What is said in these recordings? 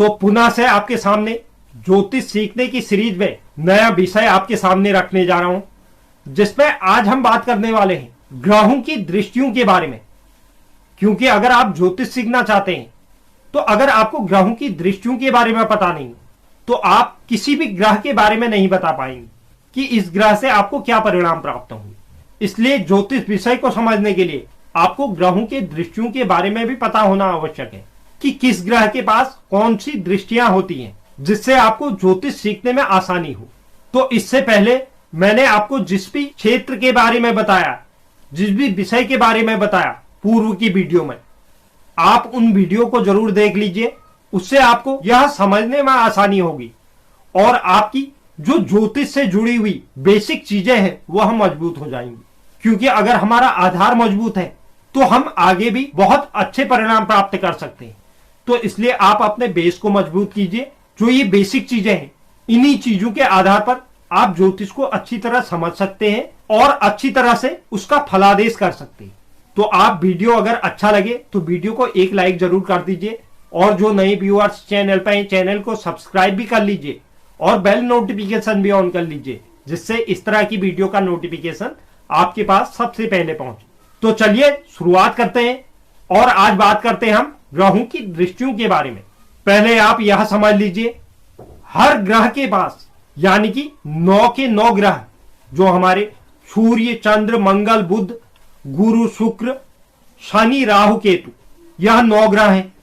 तो पुनः से आपके सामने ज्योतिष सीखने की सीरीज में नया विषय आपके सामने रखने जा रहा हूं, जिसमें आज हम बात करने वाले हैं ग्रहों की दृष्टियों के बारे में। क्योंकि अगर आप ज्योतिष सीखना चाहते हैं तो अगर आपको ग्रहों की दृष्टियों के बारे में पता नहीं तो आप किसी भी ग्रह के बारे में नहीं बता पाएंगे कि इस ग्रह से आपको क्या परिणाम प्राप्त होंगे। इसलिए ज्योतिष विषय को समझने के लिए आपको ग्रहों के दृष्टियों के बारे में भी पता होना आवश्यक है कि किस ग्रह के पास कौन सी दृष्टियां होती हैं, जिससे आपको ज्योतिष सीखने में आसानी हो। तो इससे पहले मैंने आपको जिस भी क्षेत्र के बारे में बताया, जिस भी विषय के बारे में बताया पूर्व की वीडियो में, आप उन वीडियो को जरूर देख लीजिए। उससे आपको यह समझने में आसानी होगी और आपकी जो ज्योतिष से जुड़ी हुई बेसिक चीजें हैं वह मजबूत हो जाएंगी। क्योंकि अगर हमारा आधार मजबूत है तो हम आगे भी बहुत अच्छे परिणाम प्राप्त कर सकते हैं। तो इसलिए आप अपने बेस को मजबूत कीजिए। जो ये बेसिक चीजें हैं, इन्हीं चीजों के आधार पर आप ज्योतिष को अच्छी तरह समझ सकते हैं और अच्छी तरह से उसका फलादेश कर सकते हैं। तो आप वीडियो अगर अच्छा लगे तो वीडियो को एक लाइक जरूर कर दीजिए और जो नए व्यूअर्स चैनल पर हैं चैनल को सब्सक्राइब भी कर लीजिए और बेल नोटिफिकेशन भी ऑन कर लीजिए, जिससे इस तरह की वीडियो का नोटिफिकेशन आपके पास सबसे पहले पहुंचे। तो चलिए शुरुआत करते हैं और आज बात करते हैं हम ग्रहों की दृष्टियों के बारे में। पहले आप यह समझ लीजिए, हर ग्रह के पास यानी कि 9 के 9 ग्रह जो हमारे सूर्य, चंद्र, मंगल, बुध, गुरु, शुक्र, शनि, राहु, केतु, यह 9 ग्रह हैं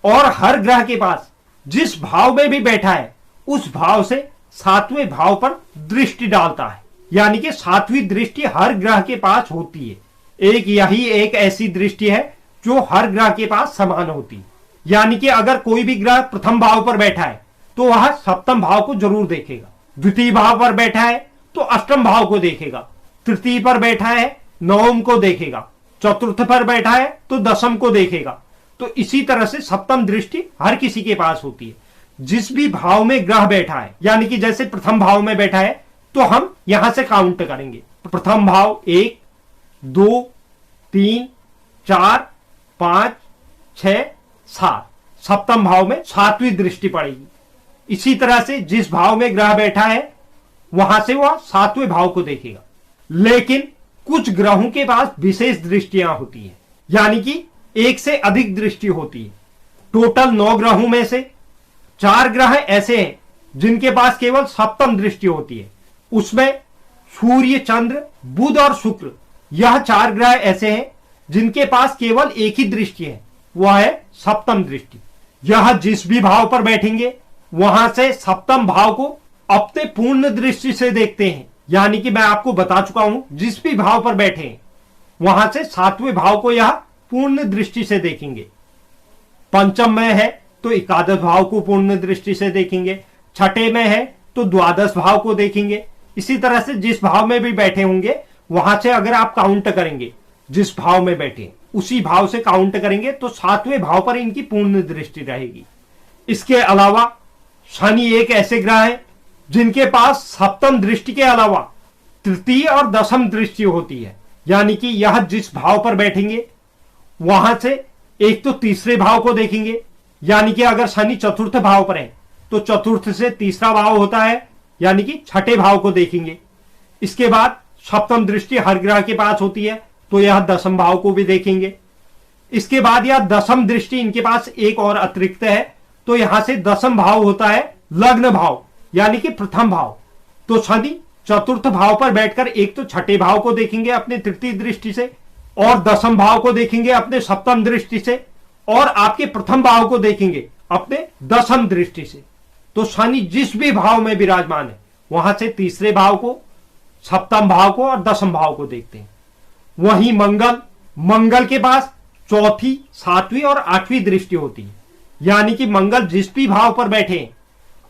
और हर ग्रह के पास जिस भाव में भी बैठा है उस भाव से 7वें भाव पर दृष्टि डालता है। यानी कि 7वीं दृष्टि हर ग्रह के पास होती है। यही एक ऐसी दृष्टि है जो हर ग्रह के पास समान होती है। यानी कि अगर कोई भी ग्रह प्रथम भाव पर बैठा है तो वह सप्तम भाव को जरूर देखेगा, द्वितीय भाव पर बैठा है तो अष्टम भाव को देखेगा, तृतीय पर बैठा है नवम को देखेगा, चतुर्थ पर बैठा है तो दशम को देखेगा। तो इसी तरह से सप्तम दृष्टि हर किसी के पास होती है। जिस भी भाव में ग्रह बैठा है, यानी कि जैसे प्रथम भाव में बैठा है तो हम यहां से काउंट करेंगे। प्रथम भाव 1, 2, 3, 4, 5, 6, 7। सप्तम भाव में 7वीं दृष्टि पड़ेगी। इसी तरह से जिस भाव में ग्रह बैठा है वहां से वह 7वें भाव को देखेगा। लेकिन कुछ ग्रहों के पास विशेष दृष्टियां होती हैं, यानी कि एक से अधिक दृष्टि होती है। टोटल 9 ग्रहों में से 4 ग्रह ऐसे हैं जिनके पास केवल सप्तम दृष्टि होती है। उसमें सूर्य, चंद्र, बुध और शुक्र, यह 4 ग्रह ऐसे हैं जिनके पास केवल एक ही दृष्टि है, वह है सप्तम दृष्टि। यह जिस भी भाव पर बैठेंगे वहां से सप्तम भाव को अपने पूर्ण दृष्टि से देखते हैं। यानी कि मैं आपको बता चुका हूं, जिस भी भाव पर बैठे हैं वहां से 7वें भाव को यह पूर्ण दृष्टि से देखेंगे। पंचम में है तो एकादश भाव को पूर्ण दृष्टि से देखेंगे, छठे में है तो द्वादश भाव को देखेंगे। इसी तरह से जिस भाव में भी बैठे होंगे वहां से अगर आप काउंट करेंगे, जिस भाव में बैठे उसी भाव से काउंट करेंगे तो 7वें भाव पर इनकी पूर्ण दृष्टि रहेगी। इसके अलावा शनि एक ऐसे ग्रह है जिनके पास सप्तम दृष्टि के अलावा तृतीय और दशम दृष्टि होती है। यानी कि यह जिस भाव पर बैठेंगे वहां से एक तो तीसरे भाव को देखेंगे। यानी कि अगर शनि चतुर्थ भाव पर है तो चतुर्थ से तीसरा भाव होता है, यानी कि छठे भाव को देखेंगे। इसके बाद सप्तम दृष्टि हर ग्रह के पास होती है तो यह दशम भाव को भी देखेंगे। इसके बाद यह दशम दृष्टि इनके पास एक और अतिरिक्त है, तो यहां से दशम भाव होता है लग्न भाव, यानी कि प्रथम भाव। तो शनि चतुर्थ भाव पर बैठकर एक तो छठे भाव को देखेंगे अपने तृतीय दृष्टि से और दशम भाव को देखेंगे अपने सप्तम दृष्टि से और आपके प्रथम भाव को देखेंगे अपने दशम दृष्टि से। तो शनि जिस भी भाव में विराजमान है वहां से तीसरे भाव को, सप्तम भाव को और दशम भाव को देखते हैं। वहीं मंगल के पास चौथी, 7वीं और 8वीं दृष्टि होती है। यानी कि मंगल जिस भी भाव पर बैठे हैं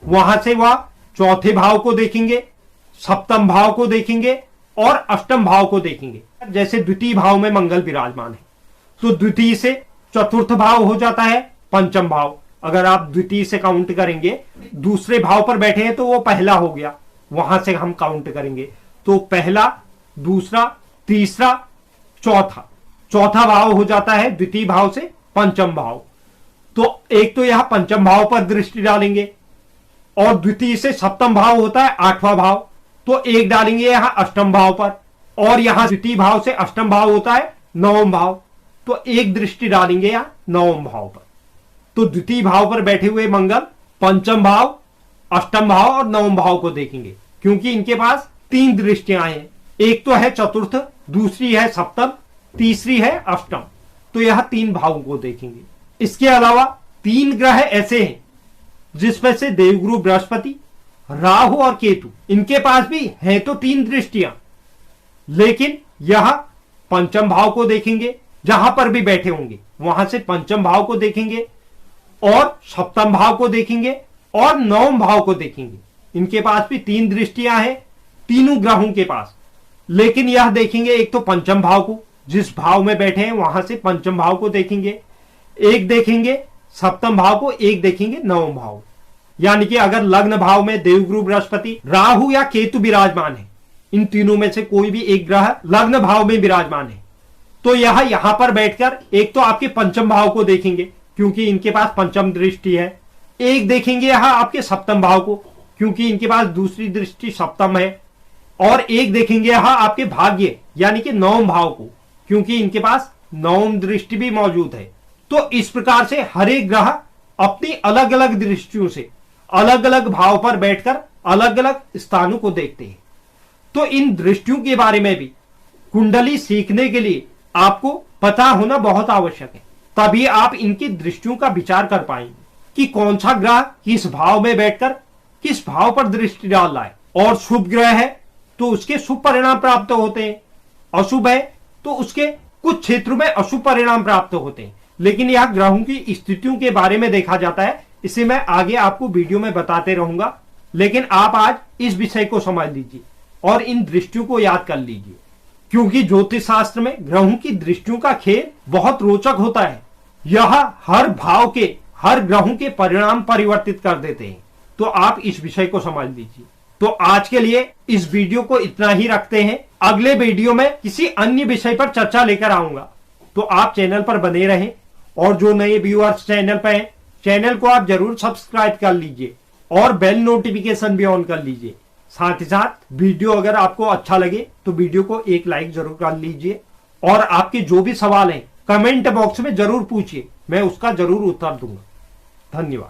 वहां से वह चौथे भाव को देखेंगे, सप्तम भाव को देखेंगे और अष्टम भाव को देखेंगे। जैसे द्वितीय भाव में मंगल विराजमान है तो द्वितीय से चतुर्थ भाव हो जाता है पंचम भाव। अगर आप द्वितीय से काउंट करेंगे, दूसरे भाव पर बैठे हैं तो वो पहला हो गया, वहां से हम काउंट करेंगे तो पहला, दूसरा, तीसरा, चौथा भाव हो जाता है द्वितीय भाव से पंचम भाव। तो एक तो यहां पंचम भाव पर दृष्टि डालेंगे और द्वितीय से सप्तम भाव होता है 8वां भाव, तो एक डालेंगे यहां अष्टम भाव पर, और यहां द्वितीय भाव से अष्टम भाव होता है 9वां भाव, तो एक दृष्टि डालेंगे यहां 9वां भाव पर। तो द्वितीय भाव पर बैठे हुए मंगल पंचम भाव, अष्टम भाव और 9वां भाव को देखेंगे, क्योंकि इनके पास 3 दृष्टियां हैं। एक तो है चतुर्थ, दूसरी है सप्तम, तीसरी है अष्टम, तो यह 3 भावों को देखेंगे। इसके अलावा 3 ग्रह ऐसे हैं जिसमें से देवगुरु बृहस्पति, राहु और केतु, इनके पास भी है तो 3 दृष्टियां, लेकिन यह पंचम भाव को देखेंगे, जहां पर भी बैठे होंगे वहां से पंचम भाव को देखेंगे और सप्तम भाव को देखेंगे और 9वां भाव को देखेंगे। इनके पास भी 3 दृष्टियां हैं तीनों ग्रहों के पास, लेकिन यह देखेंगे एक तो पंचम भाव को, जिस भाव में बैठे हैं वहां से पंचम भाव को देखेंगे, एक देखेंगे सप्तम भाव को, एक देखेंगे 9वां भाव। यानी कि अगर लग्न भाव में देवगुरु बृहस्पति, राहु या केतु विराजमान है, इन तीनों में से कोई भी एक ग्रह लग्न भाव में विराजमान है, तो यह यहां पर बैठकर एक तो आपके पंचम भाव को देखेंगे, क्योंकि इनके पास पंचम दृष्टि है, एक देखेंगे यहां आपके सप्तम भाव को, क्योंकि इनके पास दूसरी दृष्टि सप्तम है, और एक देखेंगे यहां आपके भाग्य यानी कि 9वां भाव को, क्योंकि इनके पास 9वां दृष्टि भी मौजूद है। तो इस प्रकार से हर एक ग्रह अपनी अलग अलग दृष्टियों से अलग अलग भाव पर बैठकर अलग अलग स्थानों को देखते हैं। तो इन दृष्टियों के बारे में भी कुंडली सीखने के लिए आपको पता होना बहुत आवश्यक है, तभी आप इनकी दृष्टियों का विचार कर पाएंगे कि कौन सा ग्रह किस भाव में बैठकर किस भाव पर दृष्टि डाल रहा है। और शुभ ग्रह है तो उसके शुभ परिणाम प्राप्त होते हैं, अशुभ है तो उसके कुछ क्षेत्रों में अशुभ परिणाम प्राप्त होते हैं। लेकिन यह ग्रहों की स्थितियों के बारे में देखा जाता है, इसे मैं आगे आपको वीडियो में बताते रहूंगा, लेकिन आप आज इस विषय को समझ लीजिए और इन दृष्टियों को याद कर लीजिए, क्योंकि ज्योतिष शास्त्र में ग्रहों की दृष्टियों का खेल बहुत रोचक होता है। यह हर भाव के हर ग्रहों के परिणाम परिवर्तित कर देते हैं, तो आप इस विषय को समझ लीजिए। तो आज के लिए इस वीडियो को इतना ही रखते हैं, अगले वीडियो में किसी अन्य विषय पर चर्चा लेकर आऊंगा। तो आप चैनल पर बने रहें, और जो नए व्यूअर्स चैनल पर हैं, चैनल को आप जरूर सब्सक्राइब कर लीजिए और बेल नोटिफिकेशन भी ऑन कर लीजिए। साथ ही साथ वीडियो अगर आपको अच्छा लगे तो वीडियो को एक लाइक जरूर कर लीजिए, और आपके जो भी सवाल हैं कमेंट बॉक्स में जरूर पूछिए, मैं उसका जरूर उत्तर दूंगा। धन्यवाद।